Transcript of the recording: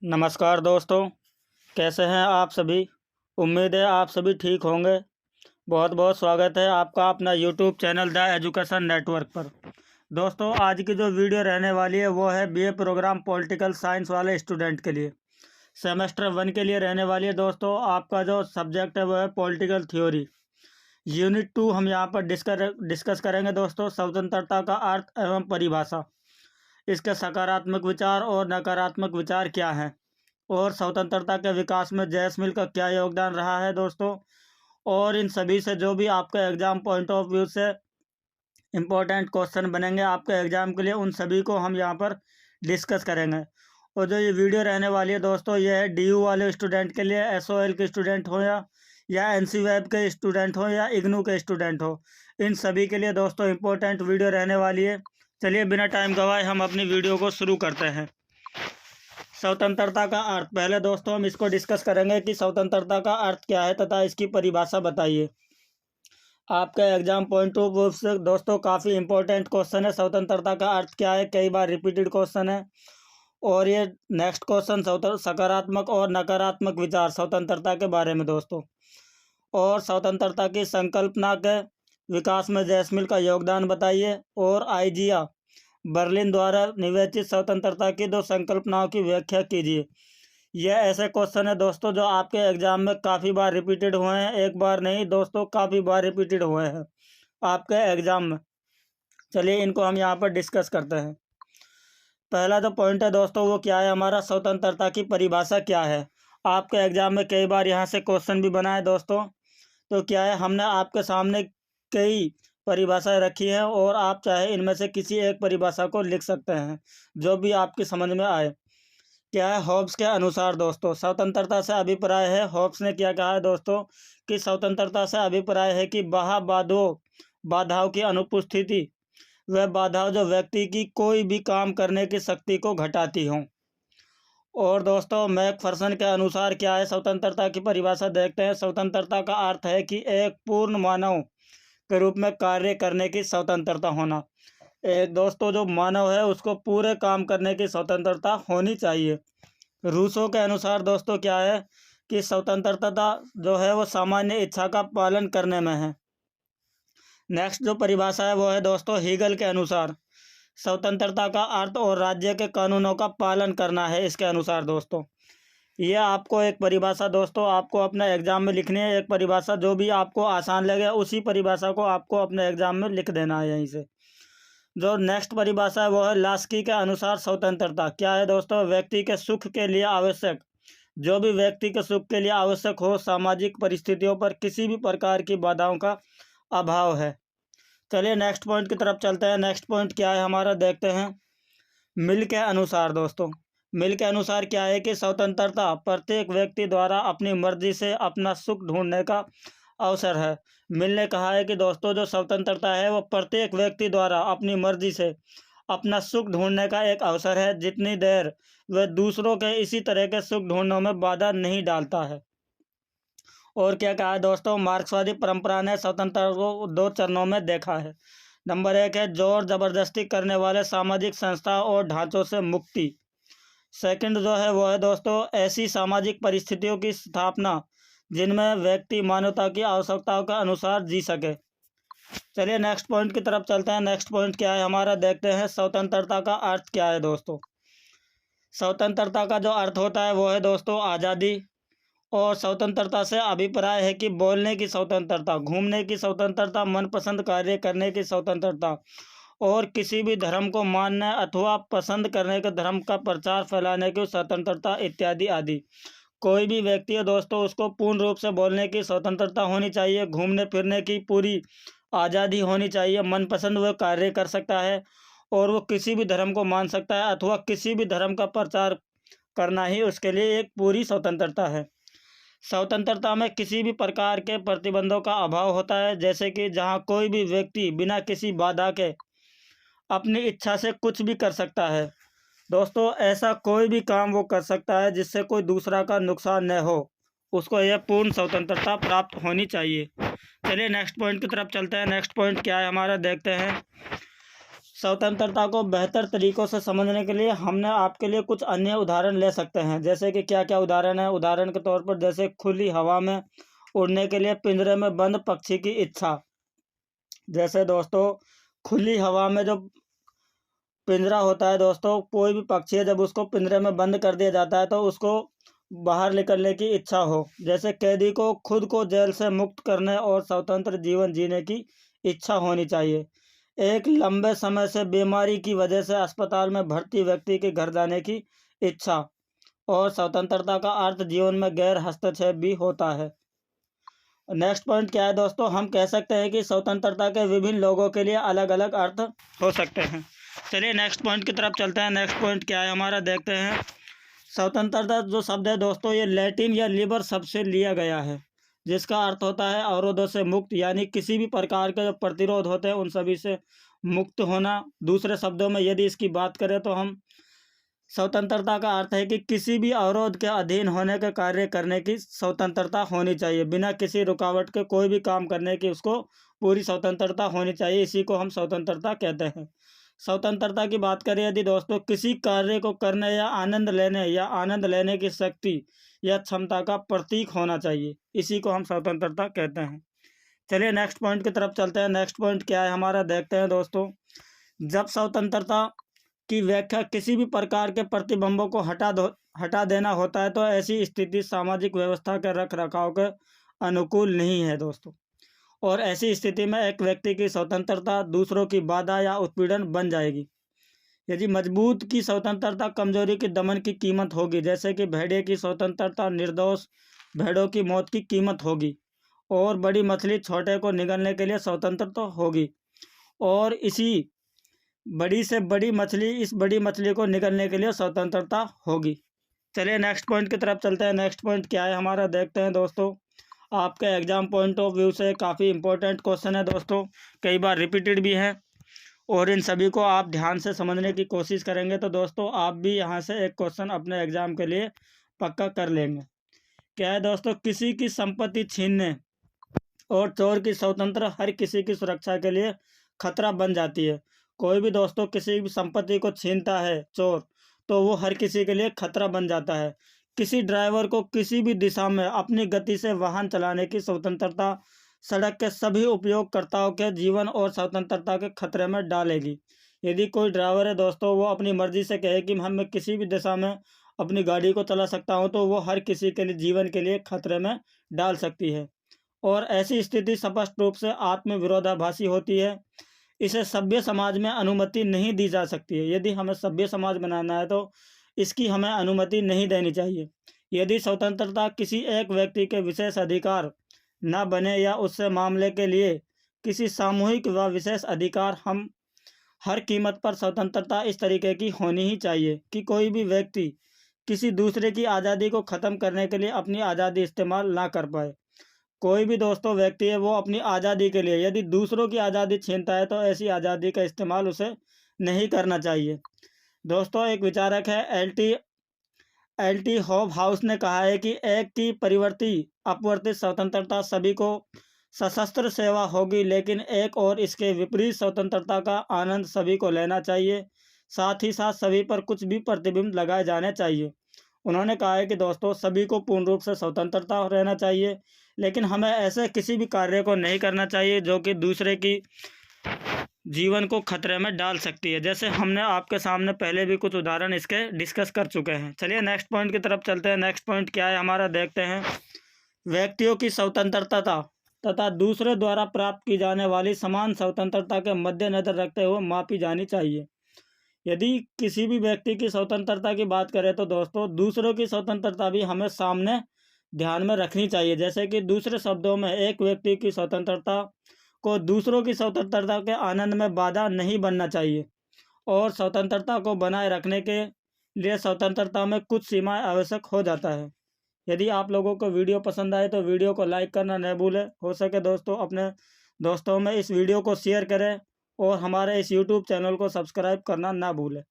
नमस्कार दोस्तों, कैसे हैं आप सभी। उम्मीद है आप सभी ठीक होंगे। बहुत बहुत स्वागत है आपका अपना YouTube channel the education network पर। दोस्तों, आज की जो वीडियो रहने वाली है वो है बीए प्रोग्राम पॉलिटिकल साइंस वाले स्टूडेंट के लिए, सेमेस्टर 1 के लिए रहने वाली है। दोस्तों, आपका जो सब्जेक्ट है वो है पॉलिटिकल थ्योरी। यूनिट 2 हम यहाँ पर डिस्कस करेंगे। दोस्तों, स्वतंत्रता का अर्थ एवं परिभाषा, इसके सकारात्मक विचार और नकारात्मक विचार क्या हैं, और स्वतंत्रता के विकास में जैसमिल का क्या योगदान रहा है दोस्तों। और इन सभी से जो भी आपका एग्ज़ाम पॉइंट ऑफ व्यू से इम्पोर्टेंट क्वेश्चन बनेंगे आपके एग्ज़ाम के लिए, उन सभी को हम यहाँ पर डिस्कस करेंगे। और जो ये वीडियो रहने वाली है दोस्तों, ये है DU वाले स्टूडेंट के लिए, SOL के स्टूडेंट हो या NC वेब के स्टूडेंट हो या इग्नू के स्टूडेंट हो, इन सभी के लिए दोस्तों इम्पोर्टेंट वीडियो रहने वाली है। चलिए बिना टाइम गवाए हम अपनी वीडियो को शुरू करते हैं। स्वतंत्रता का अर्थ, पहले दोस्तों हम इसको डिस्कस करेंगे कि स्वतंत्रता का अर्थ क्या है तथा इसकी परिभाषा बताइए। आपके एग्जाम पॉइंट ऑफ व्यू से दोस्तों काफ़ी इंपॉर्टेंट क्वेश्चन है, स्वतंत्रता का अर्थ क्या है, कई बार रिपीटेड क्वेश्चन है। और ये नेक्स्ट क्वेश्चन सकारात्मक और नकारात्मक विचार स्वतंत्रता के बारे में दोस्तों, और स्वतंत्रता की संकल्पना के विकास में जैसमिल का योगदान बताइए। और आइजिया बर्लिन द्वारा निवेचित स्वतंत्रता की दो संकल्पनाओं की व्याख्या कीजिए। यह ऐसे क्वेश्चन है दोस्तों जो आपके एग्जाम में काफ़ी बार रिपीटेड हुए हैं, एक बार नहीं दोस्तों, काफ़ी बार रिपीटेड हुए हैं आपके एग्जाम में। चलिए इनको हम यहाँ पर डिस्कस करते हैं। पहला जो पॉइंट है दोस्तों वो क्या है, हमारा स्वतंत्रता की परिभाषा क्या है। आपके एग्जाम में कई बार यहाँ से क्वेश्चन भी बना है दोस्तों। तो क्या है, हमने आपके सामने कई परिभाषाएं रखी हैं और आप चाहे इनमें से किसी एक परिभाषा को लिख सकते हैं जो भी आपकी समझ में आए। क्या है, हॉब्स के अनुसार दोस्तों स्वतंत्रता से अभिप्राय है, हॉब्स ने क्या कहा है दोस्तों कि स्वतंत्रता से अभिप्राय है कि बाधाओं की अनुपस्थिति, वह बाधाओं जो व्यक्ति की कोई भी काम करने की शक्ति को घटाती हों। और दोस्तों मैकफर्सन के अनुसार क्या है, स्वतंत्रता की परिभाषा देखते हैं। स्वतंत्रता का अर्थ है कि एक पूर्ण मानव के रूप में कार्य करने की स्वतंत्रता होना। एक दोस्तों जो मानव है उसको पूरे काम करने की स्वतंत्रता होनी चाहिए। रूसो के अनुसार दोस्तों क्या है कि स्वतंत्रता जो है वो सामान्य इच्छा का पालन करने में है। नेक्स्ट जो परिभाषा है वो है दोस्तों हीगल के अनुसार, स्वतंत्रता का अर्थ और राज्य के कानूनों का पालन करना है। इसके अनुसार दोस्तों ये आपको एक परिभाषा दोस्तों आपको अपने एग्जाम में लिखनी है। एक परिभाषा जो भी आपको आसान लगे उसी परिभाषा को आपको अपने एग्जाम में लिख देना है यहीं से। जो नेक्स्ट परिभाषा है वो है लास्की के अनुसार, स्वतंत्रता क्या है दोस्तों, व्यक्ति के सुख के लिए आवश्यक, जो भी व्यक्ति के सुख के लिए आवश्यक हो, सामाजिक परिस्थितियों पर किसी भी प्रकार की बाधाओं का अभाव है। चलिए नेक्स्ट पॉइंट की तरफ चलते हैं। नेक्स्ट पॉइंट क्या है हमारा, देखते हैं। मिल के अनुसार दोस्तों, मिल के अनुसार क्या है कि स्वतंत्रता प्रत्येक व्यक्ति द्वारा अपनी मर्जी से अपना सुख ढूंढने का अवसर है। मिल ने कहा है कि दोस्तों जो स्वतंत्रता है वो प्रत्येक व्यक्ति द्वारा अपनी मर्जी से अपना सुख ढूंढने का एक अवसर है, जितनी देर वह दूसरों के इसी तरह के सुख ढूंढने में बाधा नहीं डालता है। और क्या कहा है दोस्तों, मार्क्सवादी परंपरा ने स्वतंत्रता को दो चरणों में देखा है। नंबर 1 है जोर जबरदस्ती करने वाले सामाजिक संस्था और ढांचों से मुक्ति। सेकंड जो है वो है दोस्तों ऐसी सामाजिक परिस्थितियों की स्थापना जिनमें व्यक्ति मानवता की आवश्यकताओं के अनुसार जी सके। चलिए नेक्स्ट पॉइंट की तरफ चलते हैं। नेक्स्ट पॉइंट क्या है हमारा, देखते हैं स्वतंत्रता का अर्थ क्या है दोस्तों। स्वतंत्रता का जो अर्थ होता है वो है दोस्तों आज़ादी। और स्वतंत्रता से अभिप्राय है कि बोलने की स्वतंत्रता, घूमने की स्वतंत्रता, मनपसंद कार्य करने की स्वतंत्रता, और किसी भी धर्म को मानने अथवा पसंद करने के धर्म का प्रचार फैलाने की स्वतंत्रता इत्यादि आदि। कोई भी व्यक्ति है दोस्तों उसको पूर्ण रूप से बोलने की स्वतंत्रता होनी चाहिए, घूमने फिरने की पूरी आज़ादी होनी चाहिए, मनपसंद वह कार्य कर सकता है, और वो किसी भी धर्म को मान सकता है अथवा किसी भी धर्म का प्रचार करना ही उसके लिए एक पूरी स्वतंत्रता है। स्वतंत्रता में किसी भी प्रकार के प्रतिबंधों का अभाव होता है, जैसे कि जहाँ कोई भी व्यक्ति बिना किसी बाधा के अपनी इच्छा से कुछ भी कर सकता है दोस्तों, ऐसा कोई भी काम वो कर सकता है जिससे कोई दूसरा का नुकसान न हो, उसको यह पूर्ण स्वतंत्रता प्राप्त होनी चाहिए। चलिए नेक्स्ट पॉइंट की तरफ चलते हैं। नेक्स्ट पॉइंट क्या है हमारा, देखते हैं। स्वतंत्रता को बेहतर तरीक़ों से समझने के लिए हमने आपके लिए कुछ अन्य उदाहरण ले सकते हैं। जैसे कि क्या क्या उदाहरण है। उदाहरण के तौर पर जैसे खुली हवा में उड़ने के लिए पिंजरे में बंद पक्षी की इच्छा। जैसे दोस्तों खुली हवा में जो पिंजरा होता है दोस्तों, कोई भी पक्षी है जब उसको पिंजरे में बंद कर दिया जाता है तो उसको बाहर निकलने की इच्छा हो। जैसे कैदी को खुद को जेल से मुक्त करने और स्वतंत्र जीवन जीने की इच्छा होनी चाहिए। एक लंबे समय से बीमारी की वजह से अस्पताल में भर्ती व्यक्ति के घर जाने की इच्छा। और स्वतंत्रता का अर्थ जीवन में गैर हस्तक्षेप भी होता है। नेक्स्ट पॉइंट क्या है दोस्तों, हम कह सकते हैं कि स्वतंत्रता के विभिन्न लोगों के लिए अलग अलग अर्थ हो सकते हैं। चलिए नेक्स्ट पॉइंट की तरफ चलते हैं। नेक्स्ट पॉइंट क्या है हमारा, देखते हैं। स्वतंत्रता जो शब्द है दोस्तों, ये लैटिन या लिबर शब्द से लिया गया है, जिसका अर्थ होता है अवरोधों से मुक्त, यानी किसी भी प्रकार के जो प्रतिरोध होते हैं उन सभी से मुक्त होना। दूसरे शब्दों में यदि इसकी बात करें तो हम स्वतंत्रता का अर्थ है कि किसी भी अवरोध के अधीन होने के कार्य करने की स्वतंत्रता होनी चाहिए। बिना किसी रुकावट के कोई भी काम करने की उसको पूरी स्वतंत्रता होनी चाहिए। इसी को हम स्वतंत्रता कहते हैं। स्वतंत्रता की बात करें यदि दोस्तों, किसी कार्य को करने या आनंद लेने की शक्ति या क्षमता का प्रतीक होना चाहिए। इसी को हम स्वतंत्रता कहते हैं। चलिए नेक्स्ट पॉइंट की तरफ चलते हैं। नेक्स्ट पॉइंट क्या है हमारा, देखते हैं दोस्तों। जब स्वतंत्रता की व्याख्या किसी भी प्रकार के प्रतिबंधों को हटा देना होता है तो ऐसी स्थिति सामाजिक व्यवस्था के रख रखाव के अनुकूल नहीं है दोस्तों। और ऐसी स्थिति में एक व्यक्ति की स्वतंत्रता दूसरों की बाधा या उत्पीड़न बन जाएगी। यदि मजबूत की स्वतंत्रता कमजोरी की दमन की कीमत होगी। जैसे कि भेड़िए की स्वतंत्रता निर्दोष भेड़ों की मौत की कीमत होगी। और बड़ी मछली छोटे को निगलने के लिए स्वतंत्र तो होगी, और इसी बड़ी से बड़ी मछली इस बड़ी मछली को निगलने के लिए स्वतंत्रता होगी। चलिए नेक्स्ट पॉइंट की तरफ चलते हैं। नेक्स्ट पॉइंट क्या है हमारा, देखते हैं दोस्तों। आपके एग्जाम पॉइंट ऑफ व्यू से काफ़ी इंपॉर्टेंट क्वेश्चन है दोस्तों, कई बार रिपीटेड भी है, और इन सभी को आप ध्यान से समझने की कोशिश करेंगे तो दोस्तों आप भी यहाँ से एक क्वेश्चन अपने एग्जाम के लिए पक्का कर लेंगे। क्या है दोस्तों, किसी की संपत्ति छीनने और चोर की स्वतंत्र हर किसी की सुरक्षा के लिए खतरा बन जाती है। कोई भी दोस्तों किसी भी संपत्ति को छीनता है चोर, तो वो हर किसी के लिए खतरा बन जाता है। किसी ड्राइवर को किसी भी दिशा में अपनी गति से वाहन चलाने की स्वतंत्रता सड़क के सभी उपयोगकर्ताओं के जीवन और स्वतंत्रता के खतरे में डालेगी। यदि कोई ड्राइवर है दोस्तों, वो अपनी मर्जी से कहे कि मैं किसी भी दिशा में अपनी गाड़ी को चला सकता हूँ, तो वो हर किसी के लिए जीवन के लिए खतरे में डाल सकती है। और ऐसी स्थिति स्पष्ट रूप से आत्मविरोधाभासी होती है। इसे सभ्य समाज में अनुमति नहीं दी जा सकती है। यदि हमें सभ्य समाज बनाना है तो इसकी हमें अनुमति नहीं देनी चाहिए। यदि स्वतंत्रता किसी एक व्यक्ति के विशेष अधिकार न बने या उससे मामले के लिए किसी सामूहिक व विशेष अधिकार, हम हर कीमत पर स्वतंत्रता इस तरीके की होनी ही चाहिए कि कोई भी व्यक्ति किसी दूसरे की आज़ादी को ख़त्म करने के लिए अपनी आज़ादी इस्तेमाल ना कर पाए। कोई भी दोस्तों व्यक्ति है वो अपनी आज़ादी के लिए यदि दूसरों की आज़ादी छीनता है तो ऐसी आज़ादी का इस्तेमाल उसे नहीं करना चाहिए। दोस्तों एक विचारक है एल टी हॉबहाउस ने कहा है कि एक की अपवर्तित स्वतंत्रता सभी को सशस्त्र सेवा होगी, लेकिन एक और इसके विपरीत स्वतंत्रता का आनंद सभी को लेना चाहिए। साथ ही साथ सभी पर कुछ भी प्रतिबंध लगाए जाने चाहिए। उन्होंने कहा है कि दोस्तों सभी को पूर्ण रूप से स्वतंत्रता रहना चाहिए, लेकिन हमें ऐसे किसी भी कार्य को नहीं करना चाहिए जो कि दूसरे की जीवन को खतरे में डाल सकती है। जैसे हमने आपके सामने पहले भी कुछ उदाहरण इसके डिस्कस कर चुके हैं। चलिए नेक्स्ट पॉइंट की तरफ चलते हैं। नेक्स्ट पॉइंट क्या है हमारा, देखते हैं। व्यक्तियों की स्वतंत्रता तथा दूसरे द्वारा प्राप्त की जाने वाली समान स्वतंत्रता के मद्देनजर रखते हुए मापी जानी चाहिए। यदि किसी भी व्यक्ति की स्वतंत्रता की बात करें तो दोस्तों दूसरों की स्वतंत्रता भी हमें सामने ध्यान में रखनी चाहिए। जैसे कि दूसरे शब्दों में एक व्यक्ति की स्वतंत्रता को दूसरों की स्वतंत्रता के आनंद में बाधा नहीं बनना चाहिए, और स्वतंत्रता को बनाए रखने के लिए स्वतंत्रता में कुछ सीमाएं आवश्यक हो जाता है। यदि आप लोगों को वीडियो पसंद आए तो वीडियो को लाइक करना न भूलें। हो सके दोस्तों अपने दोस्तों में इस वीडियो को शेयर करें, और हमारे इस यूट्यूब चैनल को सब्सक्राइब करना ना भूलें।